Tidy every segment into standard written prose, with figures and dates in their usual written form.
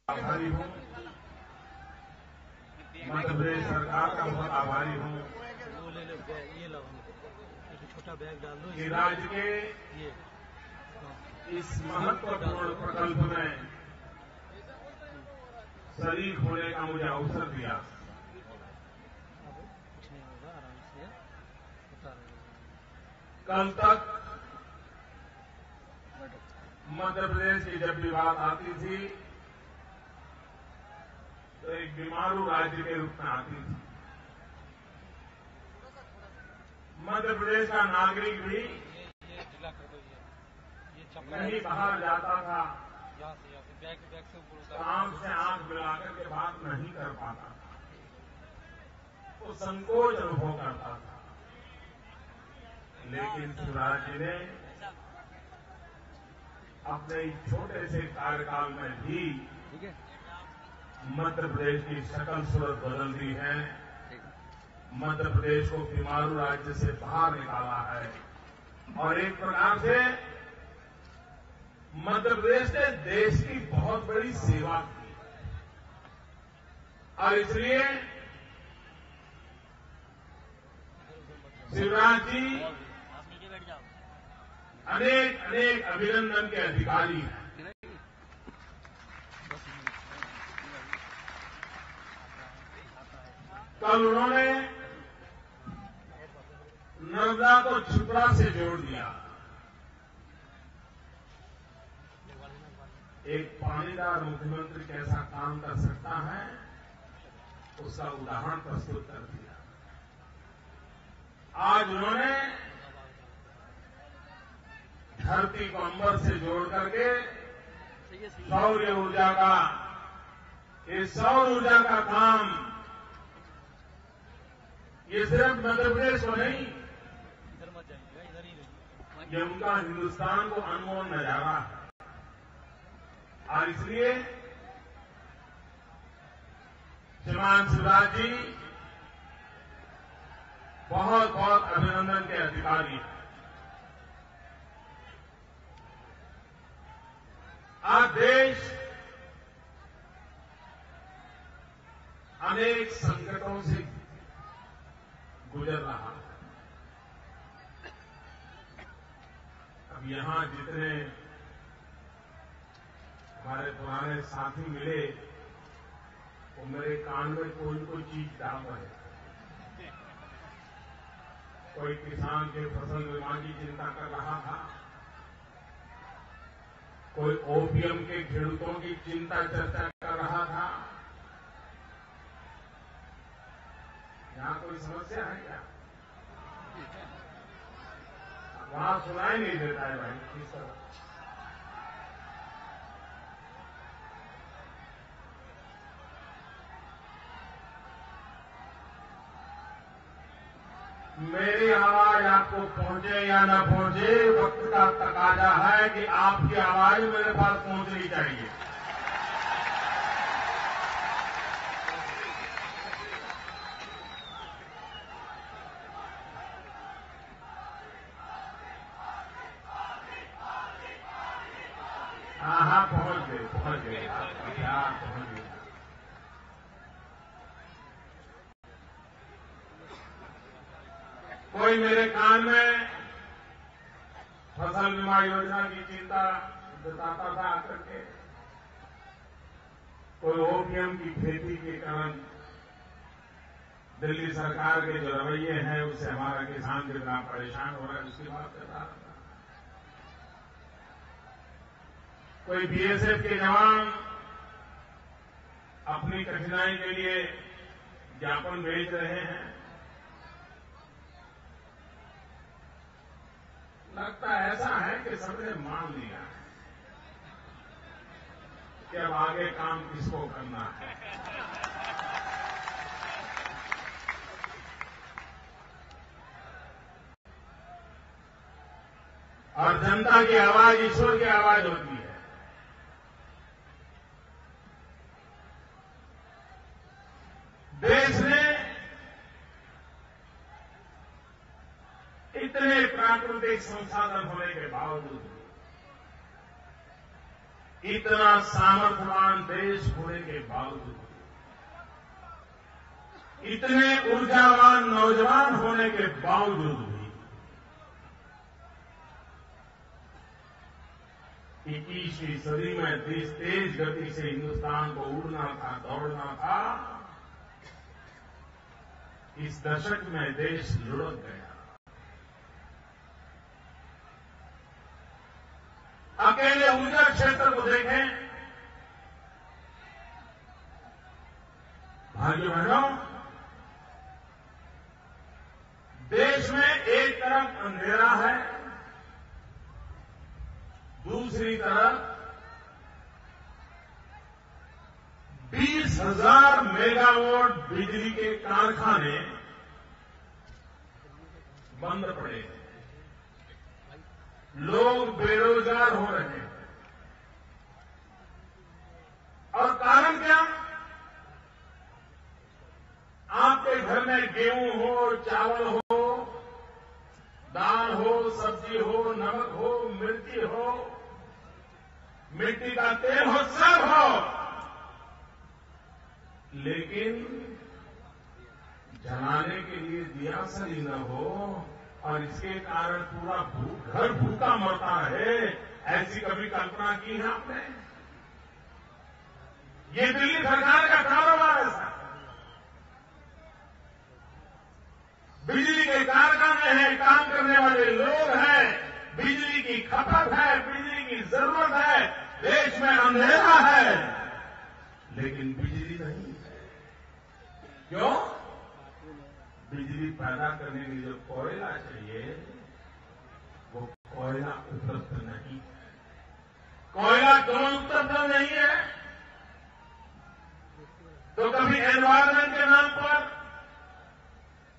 आभारी हूँ, मध्य प्रदेश सरकार का बहुत आभारी हूँ कि राज्य के इस महत्वपूर्ण प्रकल्प में शरीक होने का मुझे अवसर दिया। कल तक मध्य प्रदेश की जब भी बात आती थी तो एक बीमारू राज्य के रूप में आती थी। मध्य प्रदेश का नागरिक भी कहीं बाहर जाता था तो आंख से आंख मिलाकर के बात नहीं कर पाता था, वो संकोच अनुभव करता था। लेकिन शिवराज जी ने अपने इस छोटे से कार्यकाल में भी मध्य प्रदेश की शकल सूरत बदल दी है, मध्य प्रदेश को बीमारू राज्य से बाहर निकाला है और एक प्रकार से मध्य प्रदेश ने देश की बहुत बड़ी सेवा की। और इसलिए शिवराज जी अनेक अनेक अभिनंदन के अधिकारी हैं। कल उन्होंने नर्मदा को क्षिप्रा से जोड़ दिया। एक पानीदार मुख्यमंत्री कैसा काम कर सकता है उसका उदाहरण प्रस्तुत कर दिया। आज उन्होंने धरती को अंबर से जोड़ करके सौर ऊर्जा का, इस सौर ऊर्जा का काम ये सिर्फ मध्य प्रदेश को नहीं, ये उनका हिंदुस्तान को अनमोल नजारा है। और इसलिए श्रीमान शिवराज जी बहुत बहुत अभिनंदन के अधिकारी हैं। आज देश अनेक संकटों से गुजर रहा है। अब यहां जितने हमारे पुराने साथी मिले वो मेरे कान में कोई कोई चीज डाल रहे। कोई किसान के फसल बीमा की चिंता कर रहा था, कोई ओपीएम के खेडूतों की चिंता चर्चा कर रहा था। यहां कोई समस्या है क्या? वहां सुनाई नहीं देता है भाई किस तरह। मेरी आवाज आपको पहुंचे या न पहुंचे, वक्त का तकाजा है कि आपकी आवाज मेरे पास पहुंचनी चाहिए। हाँ, पहुंच गए आपका प्यार पहुंच गया। कोई मेरे कान में फसल बीमा योजना की चिंता जताता था आकर के, कोई ओपीएम की खेती के कारण दिल्ली सरकार के जो रवैये हैं उससे हमारा किसान जितना परेशान हो रहा है उसकी बात कर रहा था। कोई बीएसएफ के जवान अपनी कठिनाई के लिए ज्ञापन भेज रहे हैं। लगता ऐसा है कि सबने मान लिया है कि अब आगे काम किसको करना है। और जनता की आवाज ईश्वर की आवाज होती है। देश ने इतने प्राकृतिक संसाधन होने के बावजूद इतना सामर्थ्यवान देश होने के बावजूद, इतने ऊर्जावान नौजवान होने के बावजूद भी 21वीं सदी में तेज गति से हिंदुस्तान को उड़ना था, दौड़ना था। इस दशक में देश लुढ़क गया। अकेले ऊर्जा क्षेत्र को देखें, भाइयों बहनों, देश में एक तरफ अंधेरा है, दूसरी तरफ 20,000 मेगावाट बिजली के कारखाने बंद पड़े हैं। लोग बेरोजगार हो रहे हैं। और कारण क्या? आपके घर में गेहूं हो, चावल हो, दाल हो, सब्जी हो, नमक हो, मिर्ची हो, मिट्टी का तेल हो, सब हो, लेकिन जलाने के लिए दिया सही न हो और इसके कारण पूरा घर भूखा मरता है। ऐसी कभी कल्पना की है आपने? ये दिल्ली सरकार का कारोबार है। बिजली के कारखाने हैं, काम करने वाले लोग हैं, बिजली की खपत है, बिजली की जरूरत है, देश में अंधेरा है, लेकिन बिजली नहीं है। क्यों? बिजली पैदा करने के लिए जो कोयला चाहिए, वो कोयला उपलब्ध नहीं है। कोयला क्यों उपलब्ध नहीं है? तो कभी एनवायरमेंट के नाम पर,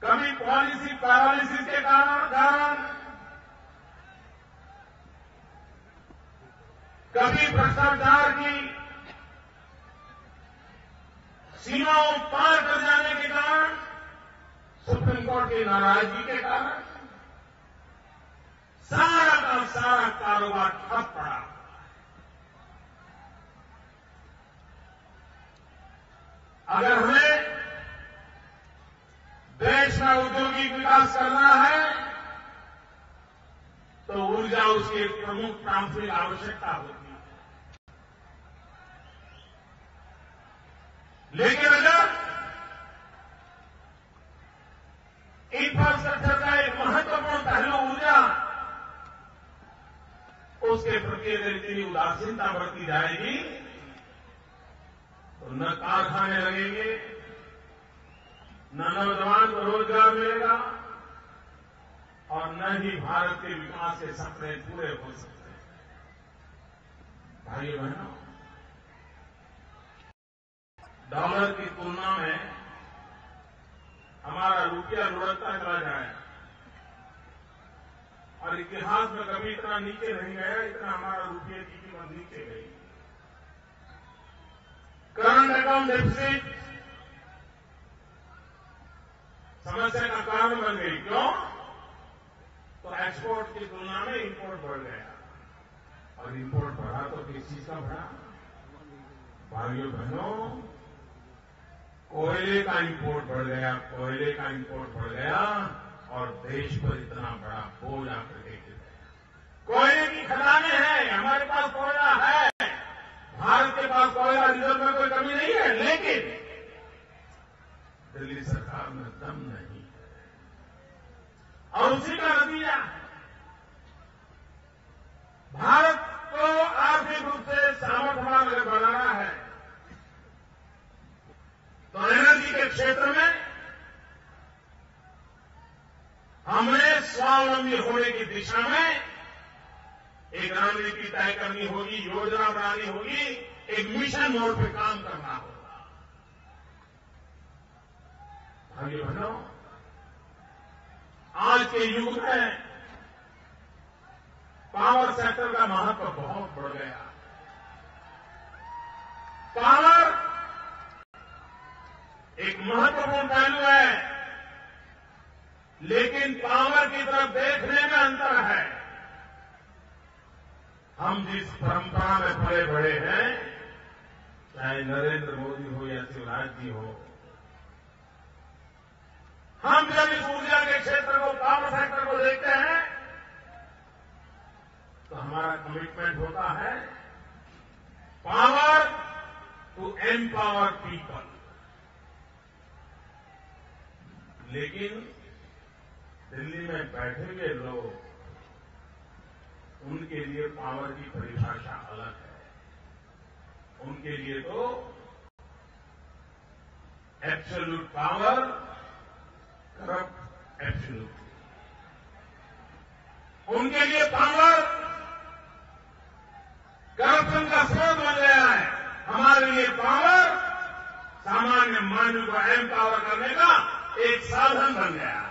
कभी पॉलिसी पैरालिसिस के कारण, कभी भ्रष्टाचार की सीमाओं पार कर जाने के कारण, सुप्रीम कोर्ट की नाराजगी के कारण सारा का सारा कारोबार ठप पड़ा। अगर हमें देश में औद्योगिक विकास करना है तो ऊर्जा उसकी एक प्रमुख प्राथमिक आवश्यकता होती है। लेकिन अगर इंफ्रास्ट्रक्चर का एक महत्वपूर्ण पहलू ऊर्जा, उसके प्रति अगर इतनी उदासीनता बरती जाएगी तो न कारखाने लगेंगे, न नौजवान को रोजगार मिलेगा और न ही भारत के विकास के सपने पूरे हो सकते हैं। भाइयों बहनों, डॉलर की तुलना में हमारा रुपया लुढ़कता चला जाए और इतिहास में कभी इतना नीचे नहीं गया, इतना हमारा रुपये की कीमत नीचे गई। करंट अकाउंट डेफिसिट समस्या का कारण बन गई। क्यों? तो एक्सपोर्ट की तुलना में इंपोर्ट बढ़ गया और इंपोर्ट बढ़ा तो किस चीज का बढ़ा? भाइयों बहनों, कोयले का इंपोर्ट बढ़ गया, कोयले का इंपोर्ट बढ़ गया और देश पर इतना बड़ा बोझ आकर के गिर गया। कोयले की खदानें हैं, हमारे पास कोयला है, भारत के पास कोयला रिजर्व में कोई कमी नहीं है, लेकिन दिल्ली सरकार में दम नहीं है। और उसी का नतीजा भारत को आर्थिक रूप से सामर्थ्यवान अगर बनाना है तो एनर्जी के क्षेत्र में हमें स्वावलंबी होने की दिशा में एक रणनीति तय करनी होगी, योजना बनानी होगी, एक मिशन मोड पे काम करना होगा। भाइयों बहनों, आज के युग में पावर सेक्टर का महत्व बहुत बढ़ गया। पावर एक महत्वपूर्ण पहलू है, लेकिन पावर की तरफ देखने में अंतर है। हम जिस परंपरा में पले बढ़े हैं, चाहे नरेंद्र मोदी हो या शिवराज जी हो, हम जब इस ऊर्जा के क्षेत्र को, पावर सेक्टर को देखते हैं, तो हमारा कमिटमेंट होता है पावर टू एम्पावर पीपल। लेकिन दिल्ली में बैठे हुए लोग, उनके लिए पावर की परिभाषा अलग है। उनके लिए तो एब्सोल्यूट पावर, करप्ट एब्सोल्यूट। उनके लिए पावर करप्शन का स्रोत बन गया है। हमारे लिए पावर सामान्य मानव को एम्पावर करने का एक साधन बन गया है।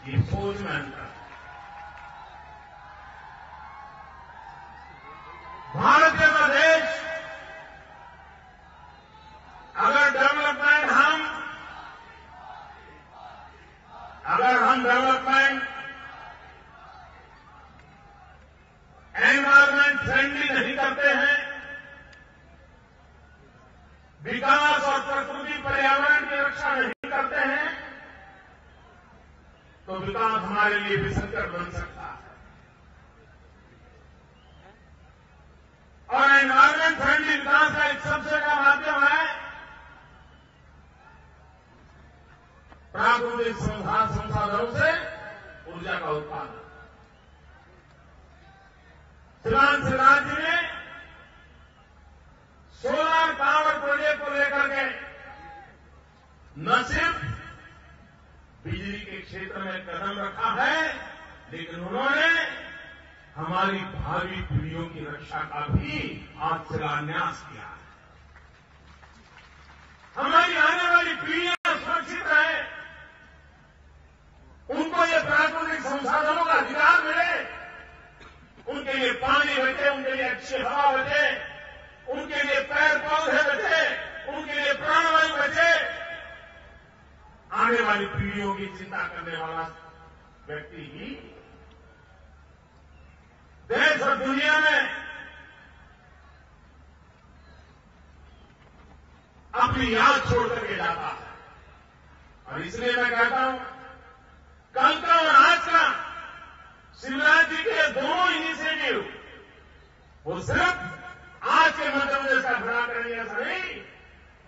ये सोच में अंतर है। भारत जैसा देश अगर हम डेवलपमेंट एनवायरमेंट फ्रेंडली नहीं करते हैं, विकास और प्रकृति पर्यावरण की रक्षा नहीं करते हैं, तो विकास हमारे लिए भी संकट बन सकता है। और एनवायरमेंट फ्रेंडली विकास का एक सबसे बड़ा माध्यम है प्राकृतिक संसाधनों से ऊर्जा का उत्पादन। सीमांत राज्य ने सोलर पावर प्रोजेक्ट को लेकर के न सिर्फ बिजली के क्षेत्र में कदम रखा है, लेकिन उन्होंने हमारी भावी पीढ़ियों की रक्षा का भी आज शिलान्यास किया है। हमारी आने वाली पीढ़ियां सुरक्षित रहे, उनको ये प्राकृतिक संसाधनों का अधिकार मिले, उनके लिए पानी बचे, उनके लिए अच्छी हवा बचे, उनके लिए पेड़ पौधे बचे, उनके लिए प्राणवायु बचे। आने वाली पीढ़ियों की चिंता करने वाला व्यक्ति ही देश और दुनिया में अपनी याद छोड़ करके जाता है। और इसलिए मैं कहता हूं, कल का और आज का शिवराज जी के दोनों इनिशिएटिव वो सिर्फ आज के मध्य प्रदेश का भला करने ऐसा नहीं,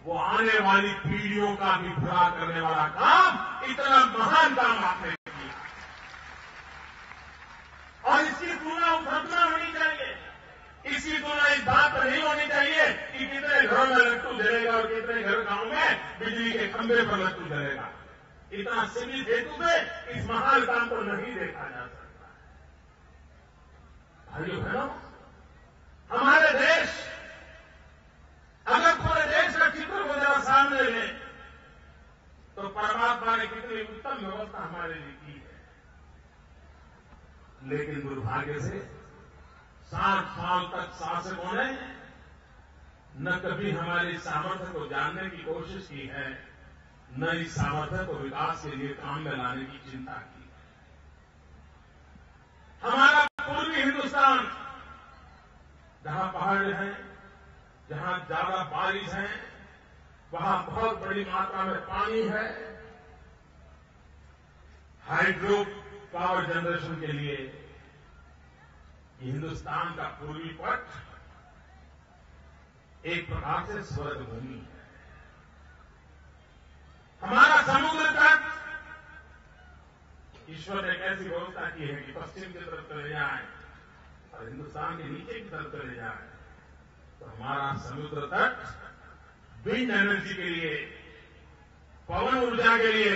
वो आने वाली पीढ़ियों का भी भला करने वाला काम, इतना महान काम आपने किया। और इसकी तुलना उपलब्धना होनी चाहिए। इसकी तुलना इस बात पर नहीं होनी चाहिए कि कितने घरों में लट्टू जलेगा और कितने घर गांव में बिजली के खंभे पर लट्टू जलेगा। इतना सीमित हेतु से इस महान काम को नहीं देखा जा सकता। भाइयों बहनों, हमारे देश, अगर पूरे देश का चित्र को जरा सामने ले, तो परमात्मा ने कितनी उत्तम व्यवस्था हमारे लिए की है। लेकिन दुर्भाग्य से 60 साल तक शासकों ने न कभी हमारी सामर्थ्य को जानने की कोशिश की है, न इस सामर्थ्य को विकास के लिए काम में लाने की चिंता की। हमारा पूर्वी हिंदुस्तान, जहां पहाड़ हैं, जहां ज्यादा बारिश है, वहां बहुत बड़ी मात्रा में पानी है, हाइड्रो पावर जनरेशन के लिए ये हिंदुस्तान का पूर्वी पट एक प्रकार से स्वर्ग भूमि है। हमारा समुद्र तट, ईश्वर ने एक ऐसी व्यवस्था की है कि पश्चिम की तरफ चले जाए और हिंदुस्तान के नीचे की तरफ चले जाए, तो हमारा समुद्र तट विंड एनर्जी के लिए, पवन ऊर्जा के लिए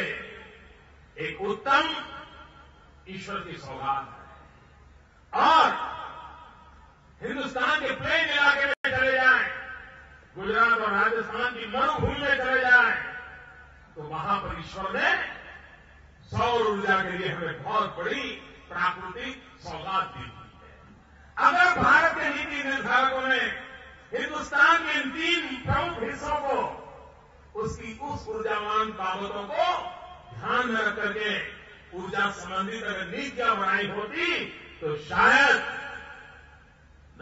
एक उत्तम ईश्वर की सौगात है। और हिंदुस्तान के प्लेन इलाके में चले जाएं, गुजरात और राजस्थान की मरुभूमि में चले जाएं, तो वहां पर ईश्वर ने सौर ऊर्जा के लिए हमें बहुत बड़ी प्राकृतिक सौगात दी है। अगर भारत के नीति निर्धारकों ने हिंदुस्तान के इन 3 प्रमुख हिस्सों को, उसकी उस ऊर्जावान बाबतों को ध्यान में रख करके ऊर्जा संबंधित अगर नीतियां बनाई होती, तो शायद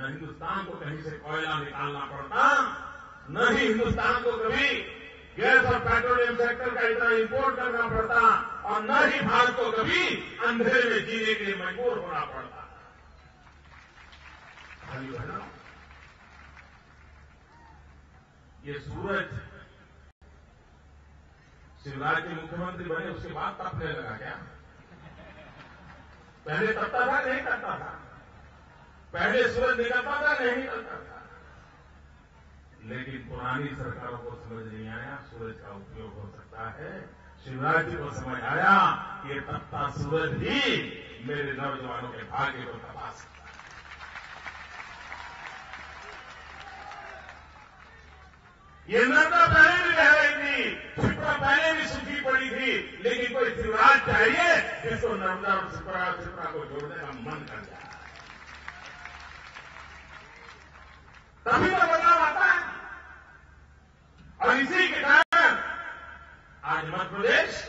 न हिंदुस्तान को कहीं से कोयला निकालना पड़ता, न ही हिंदुस्तान को कभी गैस और पेट्रोलियम सेक्टर का इतना इंपोर्ट करना पड़ता, और न ही भारत को कभी अंधेरे में जीने के लिए मजबूर होना पड़ता। भाई बहनों, ये सूरज शिवराज के मुख्यमंत्री बने उसके बाद तपने लगा क्या? पहले तपता था नहीं तपता था? पहले सूरज निकलता था नहीं निकलता था? लेकिन पुरानी सरकारों को समझ नहीं आया सूरज का उपयोग हो सकता है। शिवराज जी को समझ आया कि ये तपता सूरज ही मेरे नौजवानों के भाग्य को तपा सकता है। ये नर्मदा पहले भी रह रही थी, शिप्रा पहले भी सूखी पड़ी थी, लेकिन कोई शिवराज चाहिए जिसको नर्मदा और शिप्रा को जोड़ने का मन कर जाए, तभी तो बदलाव आता है। और इसी के कारण आज मध्य प्रदेश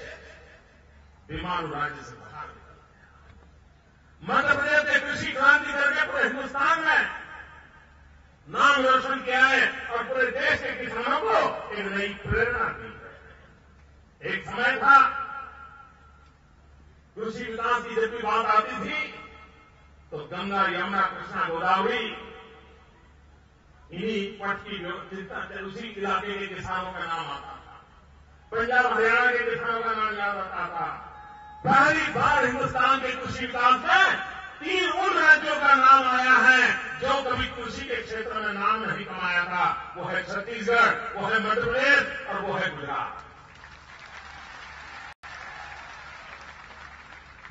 बीमारू राज्य से बाहर निकल गया। मध्य प्रदेश ने कृषि क्रांति करके पूरे हिंदुस्तान में नाम रोशन किया है और पूरे देश के किसानों को एक नई प्रेरणा दी है। एक समय था कृषि विकास की जब भी बात आती थी तो गंगा, यमुना, कृष्णा, गोदावरी, इन्हीं पट की व्यवस्थित उसी इलाके के किसानों का नाम आता था। पंजाब, हरियाणा के किसानों का नाम याद आता था। पहली बार हिंदुस्तान के कृषि विकास में 3 उन राज्यों का नाम आया है जो कभी कृषि के क्षेत्र में नाम नहीं कमाया था। वो है छत्तीसगढ़, वो है मध्य प्रदेश और वो है गुजरात।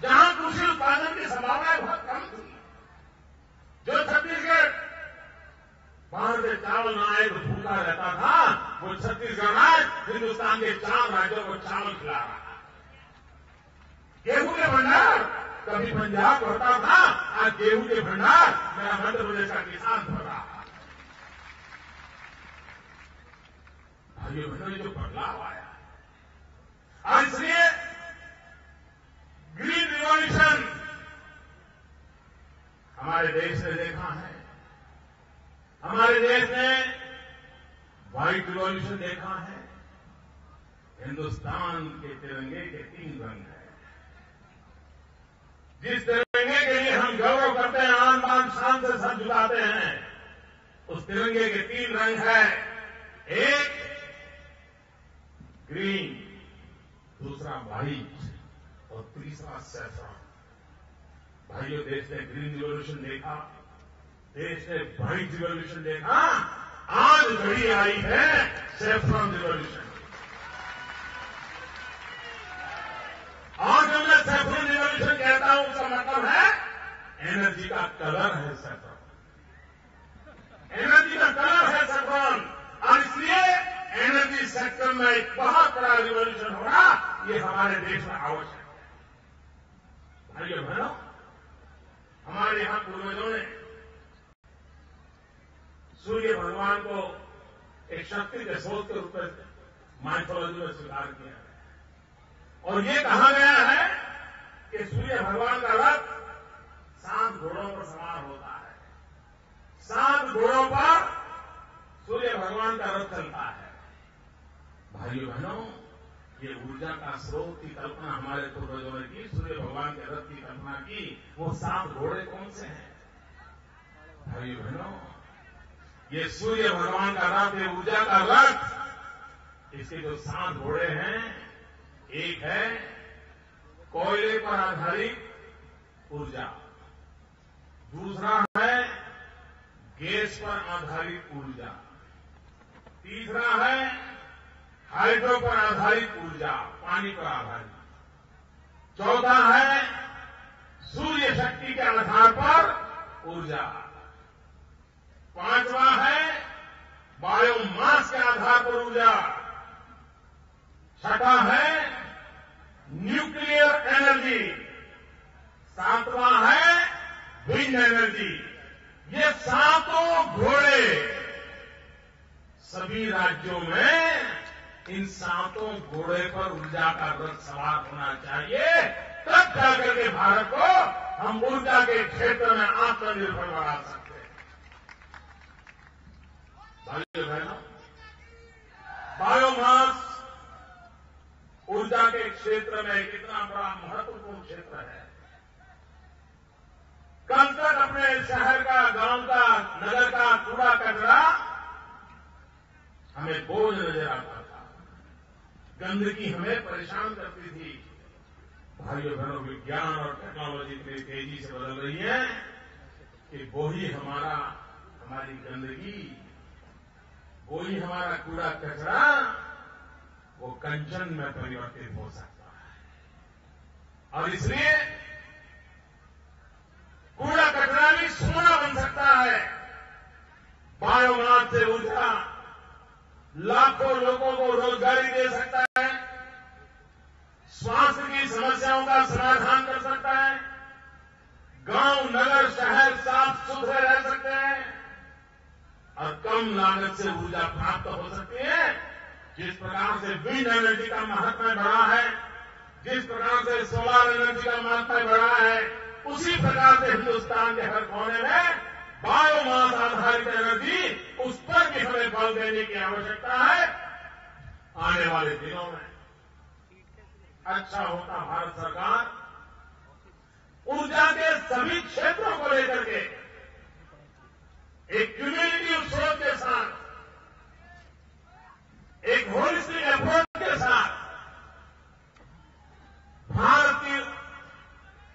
जहां कृषि उत्पादन की संभावनाएं बहुत कम थी, जो छत्तीसगढ़ बाहर से चावल न आए तो भूखा रहता था, वो छत्तीसगढ़ आज हिंदुस्तान के 4 राज्यों को चावल खिला रहा है। गेहूं के भंडार कभी पंजाब भरता था, आज गेहूं के भंडार मेरा मध्य प्रदेश का किसान भर रहा है। भाइयों बहनों, जो बदलाव आया है और इसलिए ग्रीन रिवॉल्यूशन हमारे देश ने देखा है। हमारे देश ने व्हाइट रिवॉल्यूशन देखा है। हिंदुस्तान के तिरंगे के 3 रंग हैं। जिस तिरंगे के लिए हम गौरव करते हैं, आन बान शान से सर झुकाते हैं, उस तिरंगे के 3 रंग हैं। एक ग्रीन, दूसरा व्हाइट और तीसरा सैफरॉन। भाइयों, देश ने ग्रीन रिवॉल्यूशन देखा, देश ने व्हाइट रिवॉल्यूशन देखा, आज घड़ी आई है सैफरॉन रिवॉल्यूशन। और जब मैं सैफरॉन रिवॉल्यूशन कहता हूं उसका मतलब है एनर्जी का कलर है सैफरॉन, एनर्जी का कलर है सैफरॉन। और इसलिए एनर्जी सेक्टर में एक बहुत बड़ा रिवॉल्यूशन होगा, ये हमारे देश में आवश्यक है। भाइयों बहनों, हमारे यहां पूर्वजों ने सूर्य भगवान को एक शक्ति के स्रोत के रूप में माइथोलॉजी में स्वीकार किया है। और ये कहा गया है कि सूर्य भगवान का रथ 7 घोड़ों पर सवार होता है। 7 घोड़ों पर सूर्य भगवान का रथ चलता है। भाइयों बहनों, ये ऊर्जा का स्रोत की कल्पना हमारे पूर्वजों ने की, सूर्य भगवान के रथ की कल्पना की। वो 7 घोड़े कौन से हैं? भाइयों बहनों, ये सूर्य भगवान का रथ, ये ऊर्जा का रथ, इसके जो 7 घोड़े हैं, एक है कोयले पर आधारित ऊर्जा, दूसरा है गैस पर आधारित ऊर्जा, तीसरा है हाइड्रो पर आधारित ऊर्जा, पानी पर आधारित, चौथा है सूर्य शक्ति के आधार पर ऊर्जा, पांचवा है बायोमास के आधार पर ऊर्जा, छठा है न्यूक्लियर एनर्जी, 7वां है विंड एनर्जी। ये 7 घोड़े सभी राज्यों में, इन 7 घोड़े पर ऊर्जा का रथ सवार होना चाहिए, तब जाकर के भारत को हम ऊर्जा के क्षेत्र में आत्मनिर्भर बना सकते हैं। भाइयों बहनों, बायोमास ऊर्जा के क्षेत्र में कितना बड़ा महत्वपूर्ण क्षेत्र है। कल तक अपने शहर का, गांव का, नगर का कूड़ा कचरा हमें बोझ नजर आता था, गंदगी हमें परेशान करती थी। भाइयों बहनों, विज्ञान और टेक्नोलॉजी इतनी तेजी से बदल रही है कि वही हमारी गंदगी, वही हमारा कूड़ा कचरा वो कंचन में परिवर्तित हो सकता है। और इसलिए कूड़ा कचरा भी सोना बन सकता है। बायोमास से ऊर्जा लाखों लोगों को रोजगारी दे सकता है, स्वास्थ्य की समस्याओं का समाधान कर सकता है, गांव, नगर, शहर साफ सुथरे रह सकते हैं और कम लागत से ऊर्जा प्राप्त हो सकती है। जिस प्रकार से विंड एनर्जी का महत्व बढ़ा है, जिस प्रकार से सोलर एनर्जी का महत्व बढ़ा है, उसी प्रकार से हिन्दुस्तान के हर कोने में बायोमास आधारित एनर्जी, उस पर भी हमें बल देने की आवश्यकता है। आने वाले दिनों में अच्छा होता भारत सरकार ऊर्जा के सभी क्षेत्रों को लेकर के एक क्यूम्युलेटिव सोच के साथ, एक होलिस्टिक अप्रोच के साथ भारत की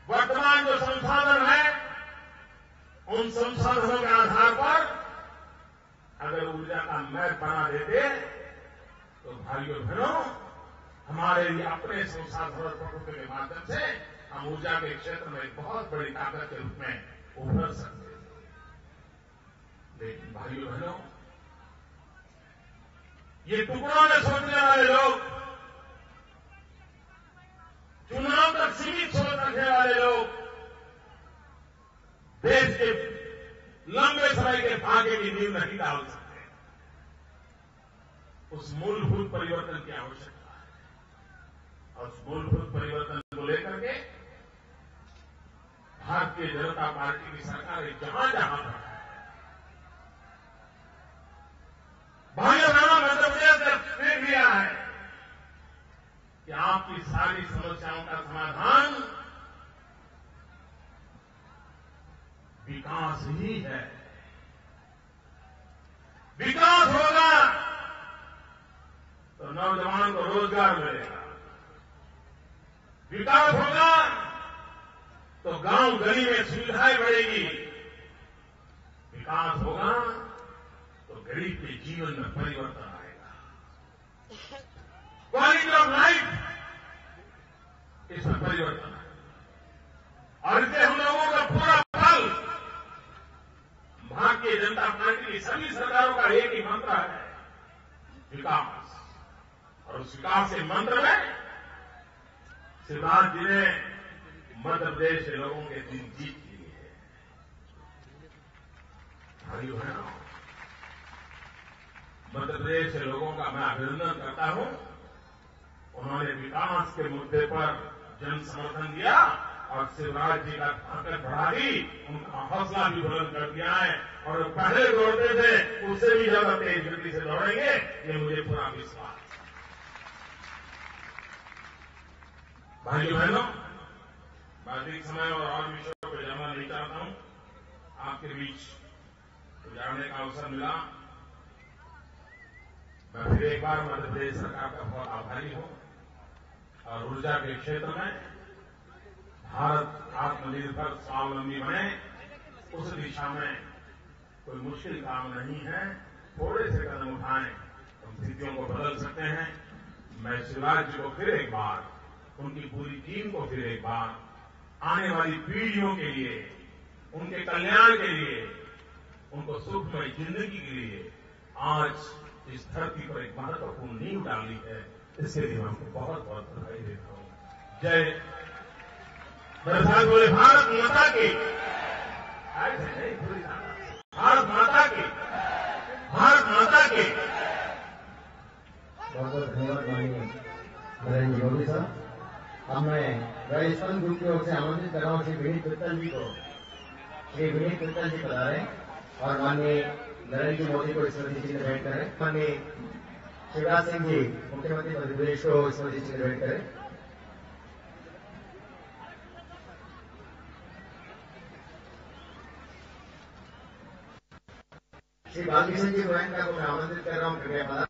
वर्तमान जो संसाधन है, उन संसाधनों के आधार पर अगर ऊर्जा का मैप बना देते तो भाइयों बहनों, हमारे लिए अपने संसाधनों प्रभुत्व के माध्यम से हम ऊर्जा के क्षेत्र में एक बहुत बड़ी ताकत के रूप में उभर सकते हैं। लेकिन भाइयों बहनों, ये टुकड़ों में सोचने वाले लोग, चुनाव तक सीमित सोच रखने वाले लोग देश के लंबे समय के भाग्य की नींव नहीं डाल सकते। उस मूलभूत परिवर्तन की आवश्यकता है और उस मूलभूत परिवर्तन को लेकर के भारतीय जनता पार्टी की सरकार जहां जहां पर है, भाइयों बहनों, मध्य प्रदेश ने फिर दिया है कि आपकी सारी समस्याओं का समाधान विकास ही है। विकास होगा तो नौजवान को रोजगार मिलेगा, विकास होगा तो गांव गली में सुविधाएं बढ़ेगी, विकास होगा तो गरीब के जीवन में परिवर्तन आएगा, क्वालिटी ऑफ लाइफ इसमें परिवर्तन आएगा। और इससे हम लोगों का पूरा फल, भारतीय जनता पार्टी की सभी सरकारों का एक ही मंत्र है, विकास। और उस विकास के मंत्र में शिवराज जी ने मध्य प्रदेश के लोगों के दिल जीत लिए है। भाइयों बहनों, मध्य प्रदेश के लोगों का मैं अभिनंदन करता हूं। उन्होंने विकास के मुद्दे पर जन समर्थन दिया और शिवराज जी का ताकत बढ़ा दी, उनका हौसला भी बुलंद कर दिया है और पहले दौड़ते थे उससे भी ज्यादा तेज गति से दौड़ेंगे, ये मुझे पूरा विश्वास है। भाइयों बहनों, मैं अधिक समय और विषयों को जानना नहीं चाहता हूं। आपके बीच तो जानने का अवसर मिला, मैं फिर एक बार मध्य प्रदेश सरकार का बहुत आभारी हूं। और ऊर्जा के क्षेत्र में भारत आत्मनिर्भर स्वावलंबी बने, उस दिशा में कोई मुश्किल काम नहीं है। थोड़े से कदम उठाएं, हम स्थितियों को बदल सकते हैं। मैं शिवराज जी को फिर एक बार, उनकी पूरी टीम को फिर एक बार, आने वाली पीढ़ियों के लिए, उनके कल्याण के लिए, उनको सुखमय जिंदगी के लिए आज इस धरती पर एक महत्वपूर्ण नींव डाली है, इसके लिए मैं उनको बहुत बहुत बधाई देता हूं। जय। मेरे साथ बोले भारत माता की, ऐसे नहीं पूरी भारत माता की, भारत माता की। बहुत बहुत धन्यवाद माननीय नरेंद्र मोदी साहब। अब मैं राजस्थान ग्रुप की ओर से आमंत्रित कर रहा हूं श्री विनीत मित्तल जी को। श्री विनीत मित्तल जी पधारें और माननीय नरेंद्र मोदी को स्मृति चिन्ह भेंट करें। माननीय शिवराज सिंह जी मुख्यमंत्री मध्य प्रदेश को स्मृति चिन्ह भेंट करें। श्री बालकिशन जी गोयनका को मैं आमंत्रित कर रहा हूं, कृपया